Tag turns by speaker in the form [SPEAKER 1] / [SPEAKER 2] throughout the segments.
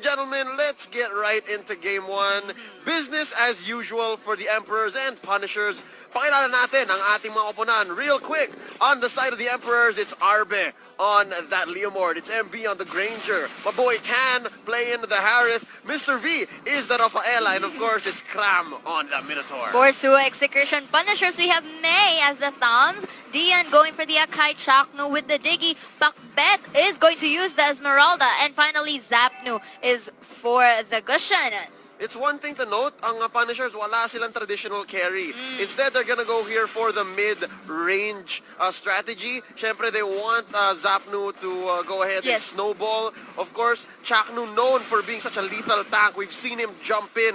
[SPEAKER 1] gentlemen, let's get right into game 1. Business as usual for the Emperors and Punishers. Pakilala natin ang ating mga oponan real quick. On the side of the Emperors, it's Arbe on that Leomord. It's MB on the Granger. My boy Tan playing the Harith. Mr. V is the Rafaela. And of course, it's Kram on the Minotaur.
[SPEAKER 2] For Suha-Xctn Punishers, we have May as the Thumbs. Dian going for the Akai. Chaknu with the Diggy. Pakbet is going to use the Esmeralda. And finally, Zapnu is for the Gushan.
[SPEAKER 1] It's one thing to note, ang Punishers, wala silang traditional carry. Instead, they're gonna go here for the mid-range strategy. Siyempre, they want Zapnu to go ahead and snowball. Of course, Chaknu known for being such a lethal tank. We've seen him jump in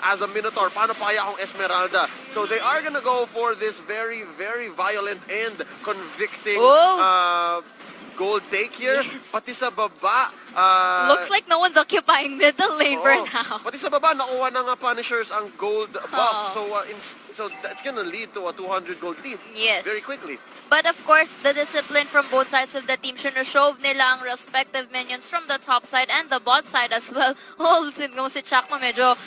[SPEAKER 1] as a Minotaur. Paano pa kaya kung Esmeralda? So they are gonna go for this very, very violent and convicting gold take here. Pati sa baba,
[SPEAKER 2] looks like no one's occupying middle lane for now.
[SPEAKER 1] Pati sa baba, nakuha na nga Punishers ang gold buff. So that's gonna lead to a 200 gold lead very quickly.
[SPEAKER 2] But of course, the discipline from both sides of the team, sinushow nila ang respective minions from the top side and the bot side as well. Si Chakma medyo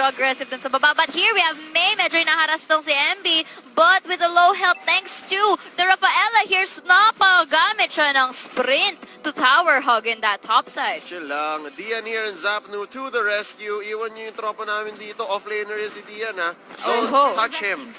[SPEAKER 2] aggressive dun sa baba. But here we have May, medyo inaharas tong si MB. But with a low health, thanks to the Rafaela here, napagamit siya ng sprint to tower hug in that top side.
[SPEAKER 1] Chill lang. Dian here and Zapnu to the rescue. Iwan niyo yung tropa namin dito. Off-laner yun si Dian, ha? So, touch him.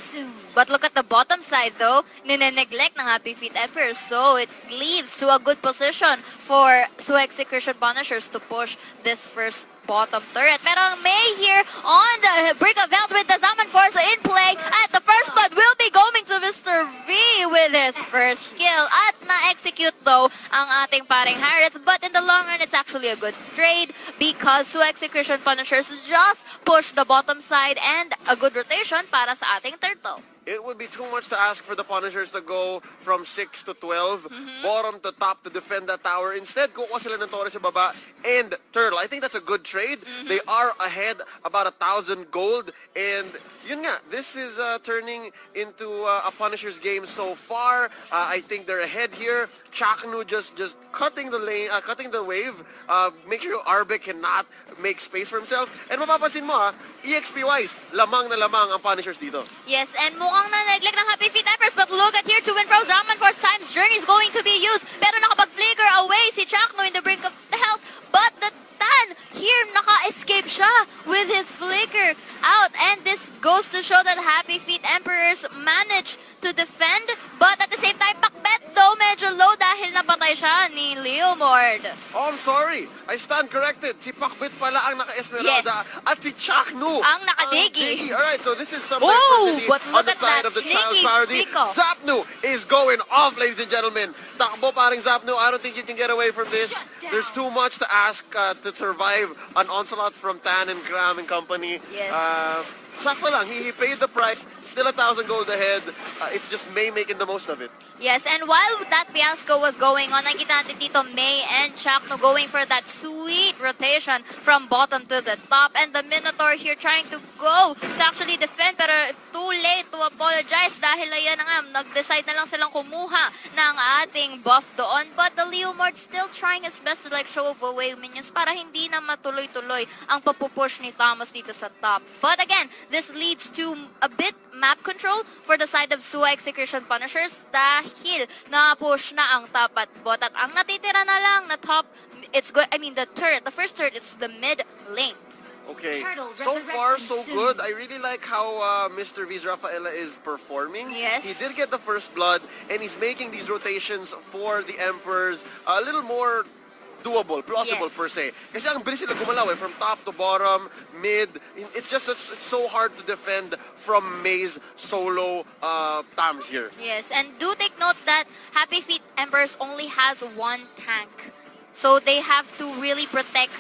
[SPEAKER 2] But look at the bottom side though, nine-neglect ng Happy Feet Emperor. So it leaves to a good position for Suha-Xctn Punishers to push this first bottom turret. Pero May here on the Brick of Health with the Zaman Force in play. At the first blood will be going to Mr. V with his first kill. At na-execute though ang ating paring Harith. But in the long run, it's actually a good trade because Suha-Xctn Punishers just push the bottom side and a good rotation para sa ating turtle.
[SPEAKER 1] It would be too much to ask for the Punishers to go from 6 to 12, bottom to top to defend that tower. Instead, kukuha sila ng Torres sa baba and Turtle. I think that's a good trade. They are ahead about 1,000 gold. And yun nga, this is turning into a Punishers game so far. I think they're ahead here. Chaknu just cutting the lane, cutting the wave. Make sure Arbe cannot make space for himself. And mapapansin mo EXP-wise, lamang na lamang ang Punishers dito.
[SPEAKER 2] Yes, and mukhang na-neglect ng Happy Feet Emperors, but look at here, to and fro, Zaman Force Time's Journey is going to be used. Pero nakapag-flicker away si Chakno in the brink of the health, but the Tan here, naka-escape siya with his flicker out, and this goes to show that Happy Feet Emperors managed to defend, but at the same time, Pakbet though, medyo low dahil napatay siya ni Leomord.
[SPEAKER 1] Oh, I'm sorry. I stand corrected. Si Pakbet pala ang naka-Esmeralda at si Chaknu
[SPEAKER 2] ang naka-Diggy.
[SPEAKER 1] Alright, so this is some diversity on the side of the child party. Zapnu is going off, ladies and gentlemen. Takbo paring Zapnu. I don't think you can get away from this. There's too much to ask to survive an onslaught from Tan and Graham and company. Sakto lang, he paid the price, still 1,000 gold ahead. It's just May making the most of it.
[SPEAKER 2] Yes, and while that fiasco was going on, nakita natin dito May and Chakno going for that sweet rotation from bottom to the top. And the Minotaur here trying to go to actually defend, pero too late to apologize dahil ayan na nga, nag-decide na lang silang kumuha ng ating buff doon. But the Leomord still trying his best to show away minions para hindi na matuloy-tuloy ang papupush ni Thomas dito sa top. But again, this leads to a bit map control for the side of Suha-Xctn Punishers dahil na-push na ang top at bot. At ang natitira na lang na top, the turret, the first turret, it's the mid lane.
[SPEAKER 1] Okay, so far so good. I really like how Mr. V's Rafaela is performing.
[SPEAKER 2] Yes.
[SPEAKER 1] He did get the first blood and he's making these rotations for the Emperors a little more doable, plausible per se. Kasi ang bilis sila gumalaw from top to bottom, mid. It's so hard to defend from May's solo Tams here.
[SPEAKER 2] Yes, and do take note that Happy Feet Emperors only has one tank. So they have to really protect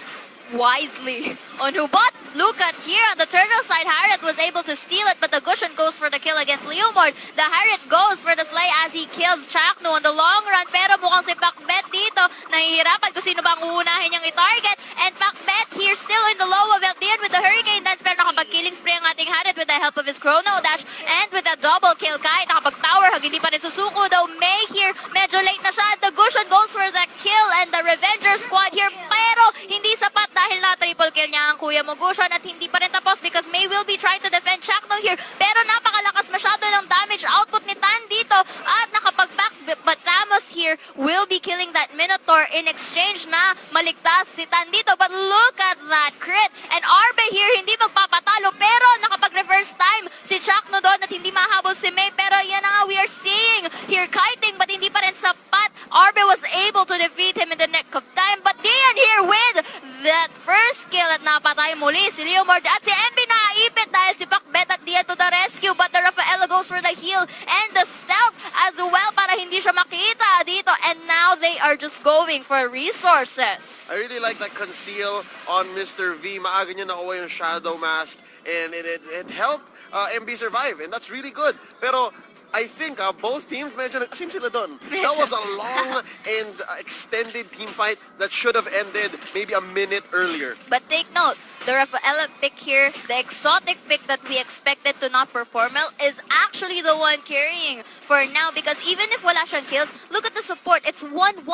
[SPEAKER 2] wisely on who. But look at here on the turtle side, Harith was able to steal it, but the Gushan goes for the kill against Leomord. The Harith goes for the slay as he kills Chakno on the long run, pero mukhang si Pakbet dito nahihirapan kung sino bang uunahin niyang i-target. And Pakbet here still in the low of Eldian with the Hurricane Dance, pero nakapag-killing spree ang ating Harith with the help of his Chrono Dash and with a double kill. Kahit nakapag-tower hug, hindi pa rin susuko though. May here, medyo late na siya. The Gushan goes for the kill and the Revenger squad here, pero hindi sapat dahil triple kill niya ang Kuya Mogushan at hindi pa rin tapos because May will be trying to defend Chakno here. Pero napakalakas masyado ng damage output ni Tan dito at nakapag-back but Tamos here will be killing that Minotaur in exchange na maligtas si Tan dito. But look at that crit. And Arbe here hindi magpapatalo pero nakapag-reverse time si Chakno doon at hindi mahabol si May. Pero yan na nga, we are seeing here kiting but hindi pa rin sapat. Arbe was able to defeat him in the nick of time. But Dian here with that first kill at napatay muli si Leomord at si MB naipit dahil si Pakbet at Dian to the rescue. But the Rafaela goes for the heal and the stealth as well para hindi siya makita dito. And now they are just going for resources.
[SPEAKER 1] I really like that conceal on Mr. V. Maaga niya nakuha yung Shadow Mask and it helped MB survive and that's really good. Pero I think both teams medyo nag-asim sila doon. That was a long and extended team fight that should have ended maybe a minute earlier.
[SPEAKER 2] But take note, the Rafaela pick here, the exotic pick that we expected to not perform well, is actually the one carrying for now because even if wala siyang kills, look at the support. It's 1-1-6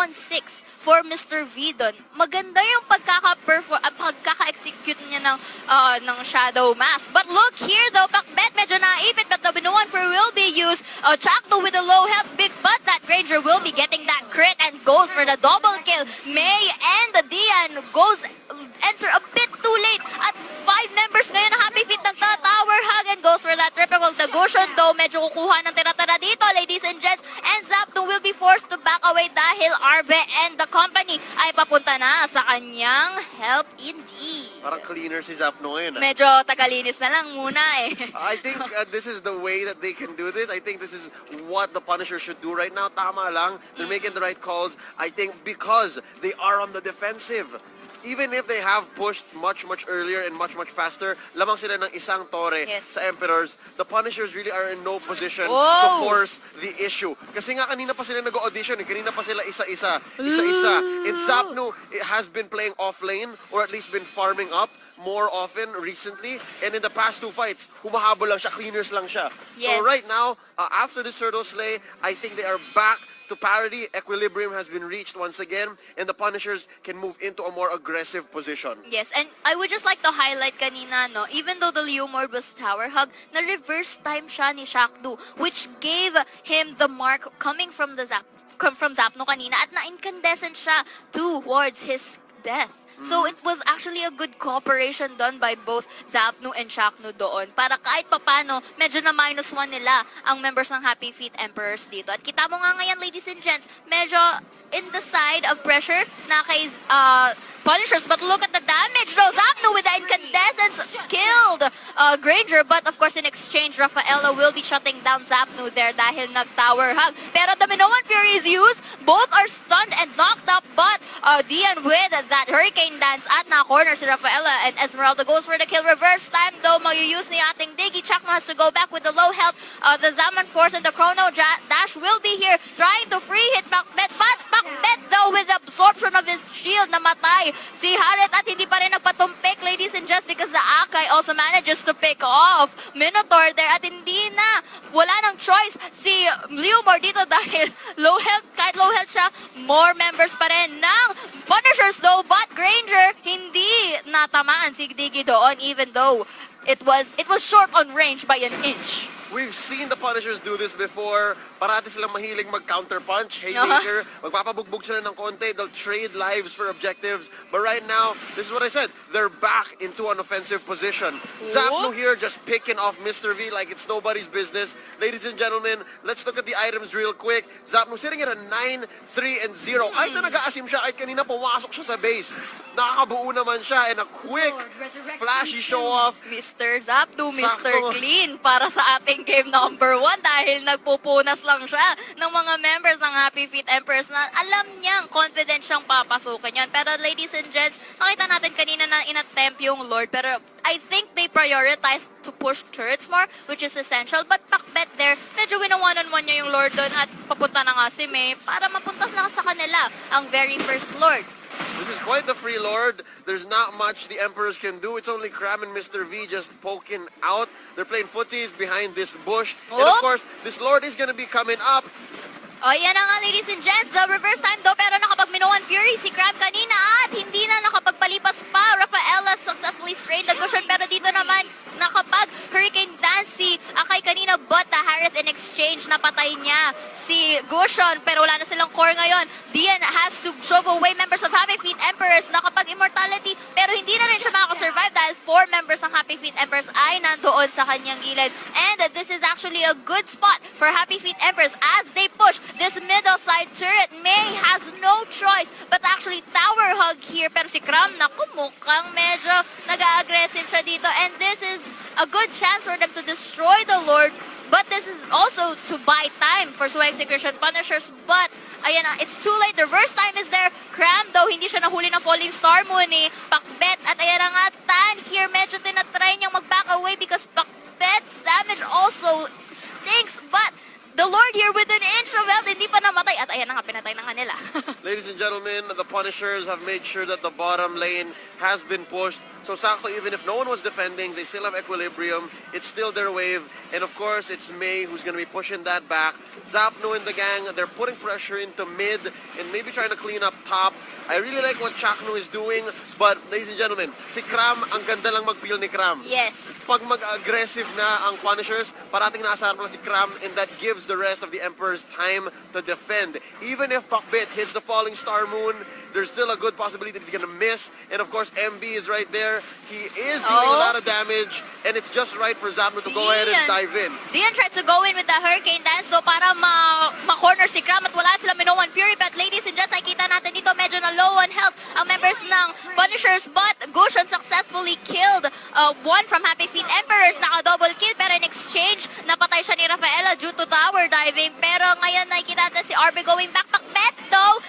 [SPEAKER 2] for Mr. V doon. Maganda yung pagkaka-execute niya ng Shadow Mask. But look here though, Pakbet medyo naipit but the binuan for will be used. Chakno with a low health big but that Granger will be getting that crit and goes for the double kill. May and Dian enter a bit too late at 5 members ngayon na Happy Feet nagta-tower hug and goes for that triple. The Goshen though medyo kukuha ng tira-tara dito, ladies and gents, and Zapdo will be forced to back away dahil Arbe and the company ay papunta na sa kanyang help indeed.
[SPEAKER 1] Parang cleaner si Zapno ngayon.
[SPEAKER 2] Medyo tagalinis na lang muna eh.
[SPEAKER 1] I think this is the way that they can do this. I think this is what the Punisher should do right now. Tama lang. They're making the right calls. I think because they are on the defensive. Even if they have pushed much earlier and much faster, lamang sila ng isang tore sa Emperors, the Punishers really are in no position to force the issue. Kasi nga kanina pa sila nag-audition, kanina pa sila isa-isa. And Zapno has been playing off lane or at least been farming up more often recently. And in the past 2 fights, humahabol lang siya, cleaners lang siya. So right now, after the Turtle Slay, I think they are back to parity. Equilibrium has been reached once again, and the Punishers can move into a more aggressive position.
[SPEAKER 2] Yes, and I would just like to highlight kanina, no, even though the Leomord was tower hug, na reverse time siya ni Shakdu, which gave him the mark coming from Zapno kanina, at na-incandescent siya towards his death. So it was actually a good cooperation done by both Zapno and Shakno doon para kahit papano medyo na -1 nila ang members ng Happy Feet Emperors dito. At kita mo nga ngayon, ladies and gents, medyo in the side of pressure na kay Punishers, but look at the damage though. Zapno with the incandescence killed Granger, but of course in exchange Rafaela will be shutting down Zapno there dahil nag-tower hug. Pero the Minoan Fury is used, both are stunned and knocked up, but Dian with that Hurricane Dance at na-corner si Rafaela, and Esmeralda goes for the kill. Reverse time though, mag-use ni ating Diggy. Chakno has to go back with the low health. The Zaman Force and the Chrono Dash will be here trying to free hit Pakbet, but Pakbet though with the absorption of his shield namatay si Haret at hindi pa rin nagpatumpik, ladies and gents, because the Akai also manages to pick off Minotaur there at hindi na, wala nang choice si Leomord dito dahil low health, kahit low health siya, more members pa rin ng Punishers though, but Granger hindi natamaan si Diggy doon even though it was short on range by an inch.
[SPEAKER 1] We've seen the Punishers do this before. Parati silang mahilig mag-counter-punch. Haymaker, magpapabugbog sila ng konti. They'll trade lives for objectives. But right now, this is what I said. They're back into an offensive position. Zapno here just picking off Mr. V like it's nobody's business. Ladies and gentlemen, let's look at the items real quick. Zapno sitting at a 9-3-0. Kahit na nag-aasim siya, kahit kanina pumasok siya sa base. Nakakabuo naman siya and a quick, flashy show-off.
[SPEAKER 2] Mr. Zapno, Mr. Clean para sa ating game number 1 dahil nagpupunas lang siya ng mga members ng Happy Feet Emperors na alam niyang confident siyang papasukin yan. Pero ladies and gents, nakita natin kanina na in-attempt yung Lord, pero I think they prioritize to push turrets more, which is essential. But Pakbet there, medyo wina-one-on-one niya yung Lord doon at papunta na nga si May para mapuntas na sa kanila ang very first Lord.
[SPEAKER 1] This is quite the free Lord. There's not much the Emperors can do. It's only Cram and Mr. V just poking out. They're playing footies behind this bush. And of course, this Lord is gonna be coming up.
[SPEAKER 2] O, yan na nga, ladies and gents. The reverse time though, pero nakapag-Minoan Fury si Cram kanina at hindi na nakapagpalipas pa. Rafaela execution. Pero dito naman, nakapag Hurricane Dance si Akay kanina, but the Harris in exchange, napatay niya si Gushon. Pero wala na silang core ngayon. Dian has to shove away members of Happy Feet Emperors. Nakapag Immortality, pero hindi na rin siya makakasurvive dahil 4 members ng Happy Feet Emperors ay nandoon sa kanyang gilid. And this is actually a good spot for Happy Feet Emperors as they push this middle side turret. May has no choice but actually tower hug here. Pero si Kram, naku, mukhang medyo nag-aggressive siya dito. And this is a good chance for them to destroy the Lord. But this is also to buy time for Suha-Xctn Punishers. But, ayan na, it's too late. The reverse time is there. Cram, though, hindi siya nahuli ng Falling Star Moon ni Pakbet. At ayan na nga, Tan here, medyo tinatry niyang mag-back away because Pakbet's damage also stinks. But, the Lord here with an inch of health, hindi pa namatay. At ayan na nga, pinatay na nga nila.
[SPEAKER 1] Ladies and gentlemen, the Punishers have made sure that the bottom lane has been pushed. So Sakto, even if no one was defending, they still have equilibrium. It's still their wave. And of course, it's May who's going to be pushing that back. Zapno and the gang, they're putting pressure into mid and maybe trying to clean up top. I really like what Chakno is doing. But ladies and gentlemen, si Kram, ang ganda lang mag-peel ni Kram.
[SPEAKER 2] Yes.
[SPEAKER 1] Pag mag-aggressive na ang Punishers, parating naasahan pa lang si Kram, and that gives the rest of the Emperors time to defend. Even if Pakbet hits the Falling Star Moon, there's still a good possibility that he's gonna miss. And of course, MB is right there. He is doing a lot of damage, and it's just right for Zapno to go ahead and dive in.
[SPEAKER 2] Dian tries to go in with the Hurricane Dance, so para ma-corner si Kram at wala sila Minoan Fury. But ladies and gents, nakita natin dito, medyo na low on health ang members ng Punishers. But Gushon successfully killed one from Happy Feet Emperors. Naka-double kill, pero in exchange, napatay siya ni Rafaela due to tower diving. Pero ngayon nakikita natin si RB going back. Pakbet though,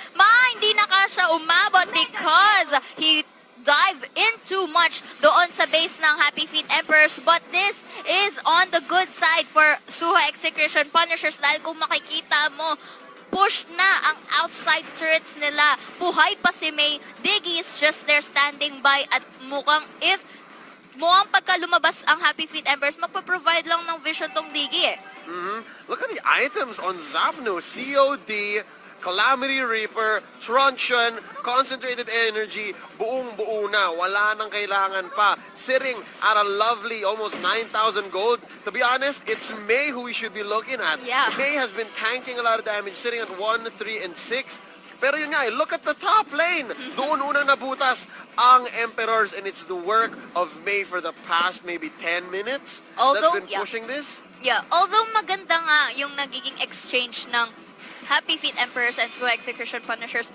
[SPEAKER 2] hindi na siya umabot because he dive in too much doon sa base ng Happy Feet Emperors. But this is on the good side for Suha-Xctn Punishers dahil kung makikita mo, push na ang outside turrets nila. Buhay pa si May. Diggy is just there standing by at mukhang pagka lumabas ang Happy Feet Emperors, magpa-provide lang ng vision tong Diggy eh.
[SPEAKER 1] Look at the items on Zapno. COD, Calamity Reaper, Truncheon, Concentrated Energy, buong-buo na. Wala nang kailangan pa. Sitting at a lovely almost 9,000 gold. To be honest, it's May who we should be looking at.
[SPEAKER 2] Yeah.
[SPEAKER 1] May has been tanking a lot of damage, sitting at 1, 3, and 6. Pero yun nga, look at the top lane. Doon unang nabutas ang Emperors, and it's the work of May for the past maybe 10 minutes that's been pushing this.
[SPEAKER 2] Yeah, although maganda nga yung nagiging exchange ng Happy Feet Emperors and Suha-Xctn Punishers,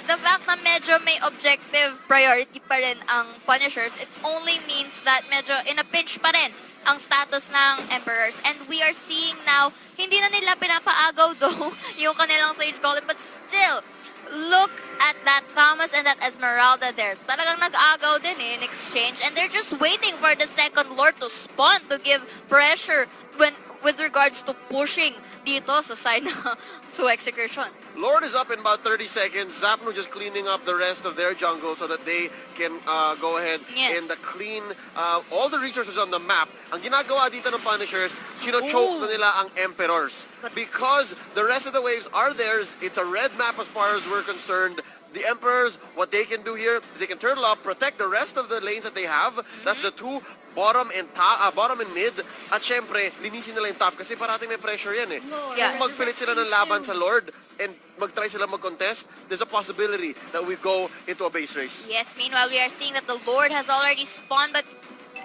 [SPEAKER 2] the fact na medyo may objective priority pa rin ang Punishers, it only means that medyo in a pinch pa rin ang status ng Emperors. And we are seeing now, hindi na nila pinapaagaw though yung kanilang Sage Golem, but still, look at that Thomas and that Esmeralda there. Talagang nag-agaw din in exchange, and they're just waiting for the second Lord to spawn to give pressure with regards to pushing dito sa side ng Suha-Xctn.
[SPEAKER 1] Lord is up in about 30 seconds. Zapno just cleaning up the rest of their jungle so that they can go ahead and clean all the resources on the map. Ang ginagawa dito ng Punishers, chino-choke na nila ang Emperors. Because the rest of the waves are theirs, it's a red map as far as we're concerned. The Emperors, what they can do here is they can turtle up, protect the rest of the lanes that they have. That's the two, bottom and mid. At syempre, linisin nila yung top kasi parating may pressure yan eh. Kung magpilit sila ng laban sa Lord and mag-try sila mag-contest, there's a possibility that we go into a base race.
[SPEAKER 2] Yes, meanwhile, we are seeing that the Lord has already spawned, but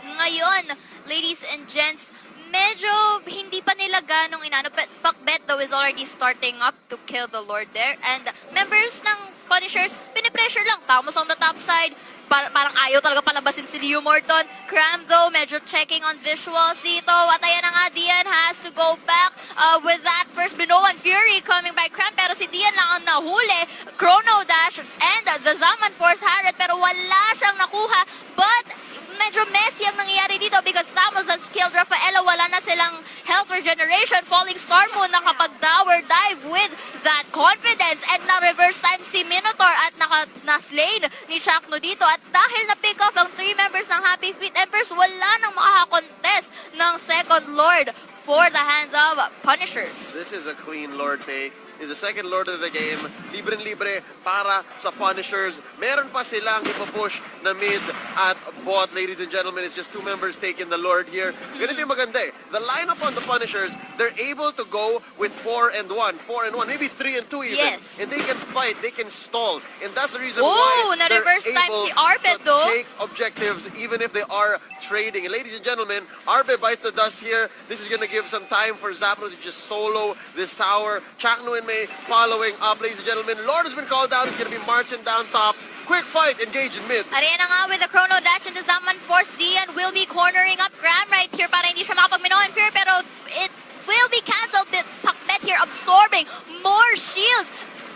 [SPEAKER 2] ngayon, ladies and gents, medyo hindi pa nila ganong inano. Pakbet though is already starting up to kill the Lord there. And members ng Punishers, pinipressure lang. Thomas on the top side. Parang ayaw talaga palabasin si Leo Morton. Cram though, medyo checking on visuals dito. At ayan na nga, Dian has to go back with that first Minoan Fury coming by Cram. Pero si Dian lang ang nahuli. Chrono Dash and the Zaman Force Harriet. Pero wala siyang nakuha. But medyo messy ang nangyayari dito because Thomas has killed Rafaela. Wala na silang health regeneration. Falling Star Moon nakapag-tower dive with that confidence. And na-reverse time si Minotaur at na-slain ni Chakno dito. At dahil na-pick off ang 3 members ng Happy Feet Emperors, wala nang makakakontest ng second Lord for the hands of Punishers.
[SPEAKER 1] This is a clean Lord take. Is the second Lord of the game. Libre-libre para sa Punishers. Meron pa silang ipapush na mid at bot, ladies and gentlemen. It's just two members taking the Lord here. Ganito yung maganda eh. The lineup on the Punishers, they're able to go with 4 and 1, maybe 3 and 2 even.
[SPEAKER 2] Yes.
[SPEAKER 1] And they can fight, they can stall. And that's the reason
[SPEAKER 2] Ooh,
[SPEAKER 1] why they're
[SPEAKER 2] na-reverse time
[SPEAKER 1] able
[SPEAKER 2] si Arbet,
[SPEAKER 1] to
[SPEAKER 2] though.
[SPEAKER 1] take objectives even if they are trading. And ladies and gentlemen, Arbet bites the dust here. This is going to give some time for Zapno to just solo this tower. Chakno and May following up, ladies and gentlemen. Lord has been called down. He's going to be marching down top. Quick fight, engage in mid.
[SPEAKER 2] Arena nga with the chrono dash into Zaman Force. Dian will be cornering up Graham right here para hindi siya makapag-Minoan Fear, pero it will be cancelled. Pakbet here absorbing more shields.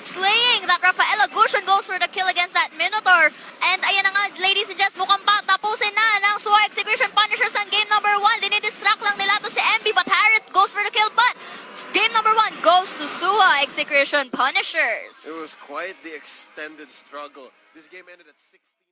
[SPEAKER 2] Slaying that Rafaela Gushin goes for the kill against that Minotaur. And ayan na nga, ladies and gents, mukhang pa tapusin na ng Suha-Xctn Punishers ang game number 1. Dinidistract lang nila to si MB, but Harriet goes for the kill. But game number 1 goes to Suha-Xctn Punishers.
[SPEAKER 1] It was quite the extended struggle. This game ended at 6.